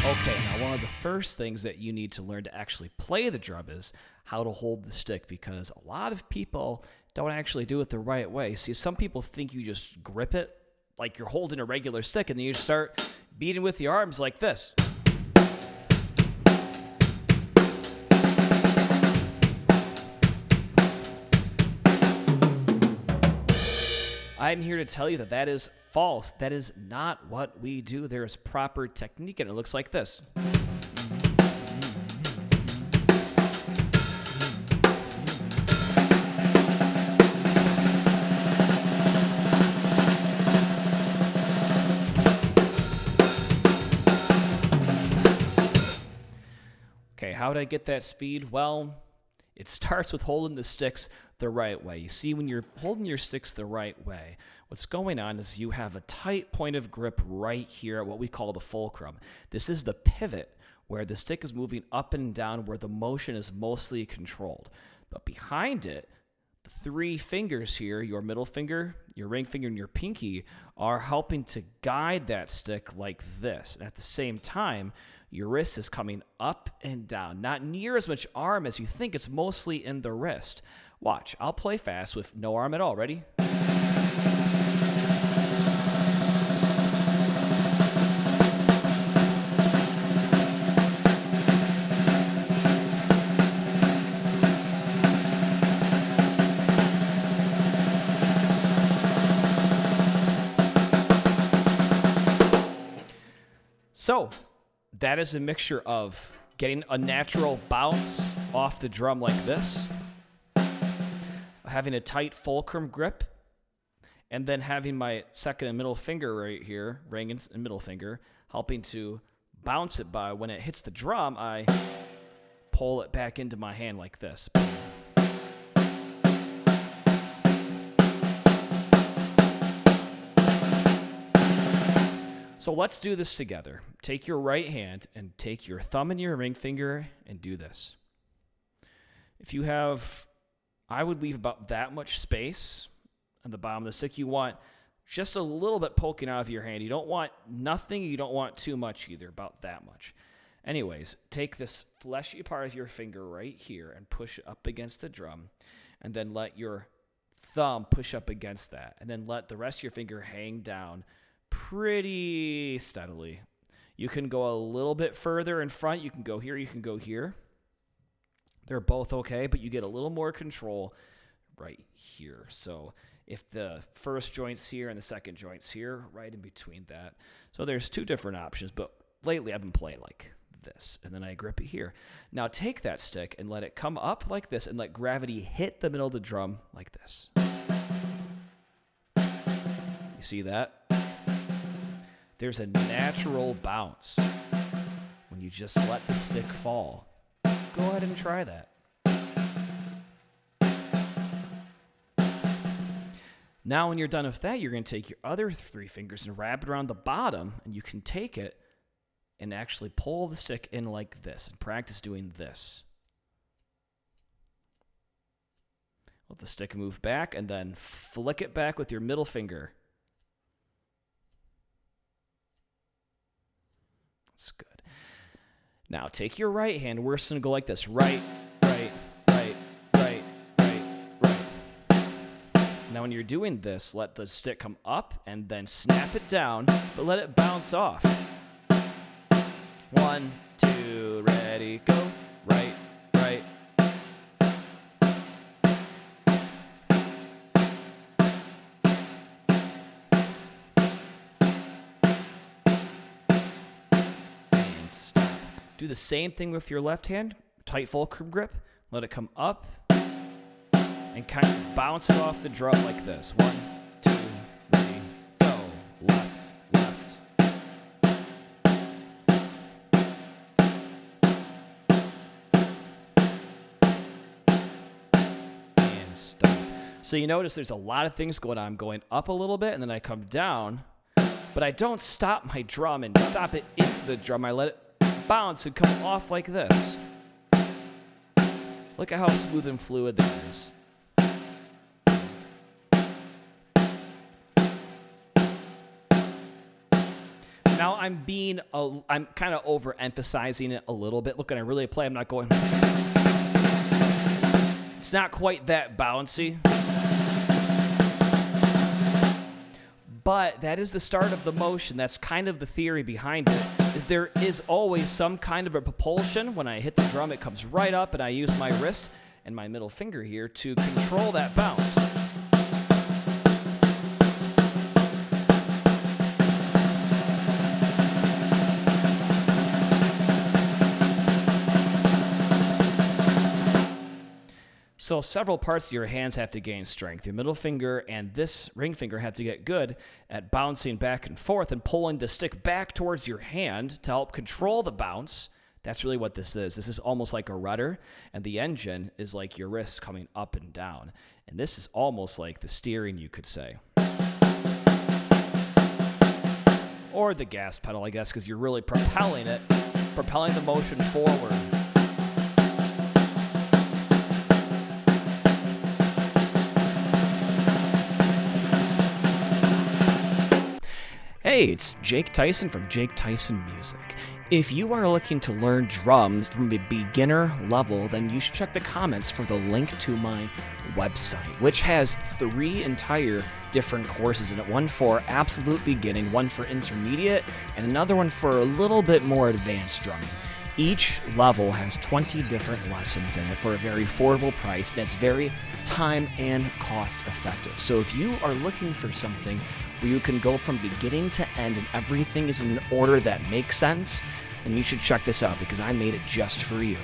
Okay, now one of the first things that you need to learn to actually play the drum is how to hold the stick, because a lot of people don't actually do it the right way. See, some people think you just grip it like you're holding a regular stick, and then you start beating with the arms like this. I'm here to tell you that that is false. That is not what we do. There is proper technique, and it looks like this. Okay, how did I get that speed? Well, it starts with holding the sticks the right way. You see, when you're holding your sticks the right way, what's going on is you have a tight point of grip right here at what we call the fulcrum. This is the pivot where the stick is moving up and down, where the motion is mostly controlled. But behind it, the three fingers here, your middle finger, your ring finger, and your pinky, are helping to guide that stick like this. And at the same time, your wrist is coming up and down. Not near as much arm as you think. It's mostly in the wrist. Watch. I'll play fast with no arm at all. Ready? So, that is a mixture of getting a natural bounce off the drum like this, having a tight fulcrum grip, and then having my second and middle finger right here, ring and middle finger, helping to bounce it by. When it hits the drum, I pull it back into my hand like this. So let's do this together. Take your right hand and take your thumb and your ring finger and do this. If you have, I would leave about that much space on the bottom of the stick. You want just a little bit poking out of your hand. You don't want nothing. You don't want too much either, about that much. Anyways, take this fleshy part of your finger right here and push it up against the drum, and then let your thumb push up against that, and then let the rest of your finger hang down pretty steadily. You can go a little bit further in front. You can go here. You can go here. They're both okay, but you get a little more control right here. So if the first joint's here and the second joint's here, right in between that. So there's two different options, but lately I've been playing like this, and then I grip it here. Now take that stick and let it come up like this, and let gravity hit the middle of the drum like this. You see that? There's a natural bounce when you just let the stick fall. Go ahead and try that. Now when you're done with that, you're going to take your other three fingers and wrap it around the bottom, and you can take it and actually pull the stick in like this and practice doing this. Let the stick move back and then flick it back with your middle finger. That's good. Now take your right hand. We're just going to go like this. Right, right, right, right, right, right. Now when you're doing this, let the stick come up and then snap it down, but let it bounce off. 1, 2, ready, go. Right, right. And stop. Do the same thing with your left hand. Tight fulcrum grip. Let it come up and kind of bounce it off the drum like this. 1, 2, ready, go. Left, left. And stop. So you notice there's a lot of things going on. I'm going up a little bit, and then I come down, but I don't stop my drum and stop it into the drum. I let it bounce and come off like this. Look at how smooth and fluid that is. Now I'm kind of overemphasizing it a little bit. Look, when I really play, I'm not going. It's not quite that bouncy. But that is the start of the motion. That's kind of the theory behind it, is there is always some kind of a propulsion. When I hit the drum, it comes right up, and I use my wrist and my middle finger here to control that bounce. So several parts of your hands have to gain strength. Your middle finger and this ring finger have to get good at bouncing back and forth and pulling the stick back towards your hand to help control the bounce. That's really what this is. This is almost like a rudder, and the engine is like your wrists coming up and down. And this is almost like the steering, you could say. Or the gas pedal, I guess, because you're really propelling the motion forward. Hey, it's Jake Tyson from Jake Tyson Music. If you are looking to learn drums from a beginner level, then you should check the comments for the link to my website, which has 3 entire different courses in it. One for absolute beginning, one for intermediate, and another one for a little bit more advanced drumming. Each level has 20 different lessons in it for a very affordable price, and it's very time and cost effective. So if you are looking for something where you can go from beginning to end and everything is in an order that makes sense, then you should check this out because I made it just for you.